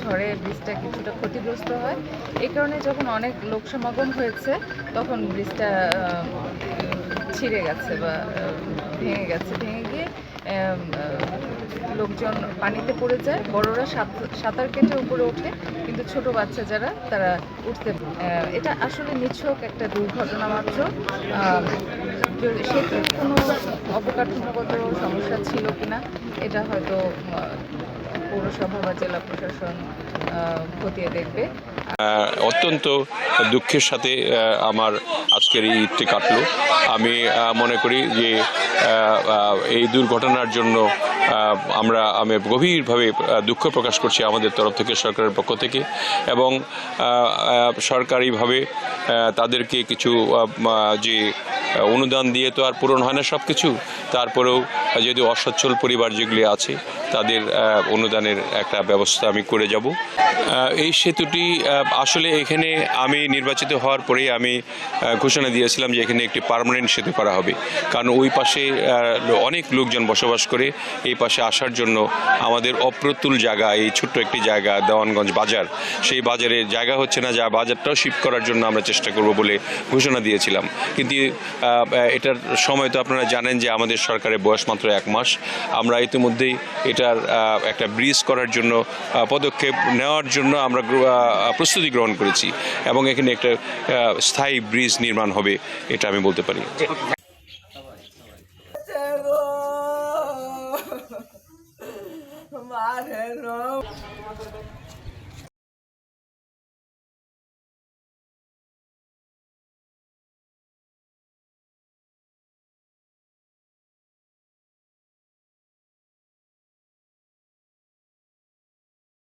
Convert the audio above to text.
ঝড়ে ব্রিজটা কিছুটা ক্ষতিগ্রস্ত হয়। এই কারণে যখন অনেক লোক সমাগম হয়েছে তখন ব্রিজটা ছিঁড়ে গেছে বা ভেঙে গেছে। ভেঙে গিয়ে লোকজন পানিতে পড়ে যায়, বড়রা সাঁতার কেটে উপরে ওঠে, কিন্তু ছোট বাচ্চা যারা তারা উঠতে এটা আসলে নিছক একটা দুর্ঘটনা মাত্র। সেতুর কোনো অবকাঠামোগত সমস্যা ছিল কিনা এটা হয়তো পৌরসভা বা জেলা প্রশাসন খতিয়ে দেখবে। অত্যন্ত দুঃখের সাথে আমার আজকের এই ঈদটি কাটলো। আমি মনে করি যে এই দুর্ঘটনার জন্য আমি গভীরভাবে দুঃখ প্রকাশ করছি আমাদের তরফ থেকে, সরকারের পক্ষ থেকে, এবং সরকারিভাবে তাদেরকে কিছু যে অনুদান দিয়ে তো আর পূরণ হয় না সব কিছু, তারপরেও যদি অসচ্ছল পরিবার যেগুলি আছে তাদের অনুদানের একটা ব্যবস্থা আমি করে যাব। এই সেতুটি আসলে এখানে আমি নির্বাচিত হওয়ার পরেই আমি ঘোষণা দিয়েছিলাম যে এখানে একটি পার্মানেন্ট সেতু করা হবে, কারণ ওই পাশে অনেক লোকজন বসবাস করে। এই পাশে আসার জন্য আমাদের অপ্রতুল জায়গা, এই ছোট্ট একটি জায়গা দেওয়ানগঞ্জ বাজার, সেই বাজারের জায়গা হচ্ছে না, যা বাজারটাও শিফট করার জন্য আমরা চেষ্টা করব বলে ঘোষণা দিয়েছিলাম। কিন্তু এটার সময় তো আপনারা জানেন যে আমাদের সরকারের বয়স মাত্র 1 মাস। আমরা ইতিমধ্যেই এটার একটা ব্রিজ করার জন্য পদক্ষেপ নেওয়ার জন্য আমরা প্রস্তুতি গ্রহণ করেছি, এবং এখানে একটা স্থায়ী ব্রিজ নির্মাণ হবে, এটা আমি বলতে পারি। মারে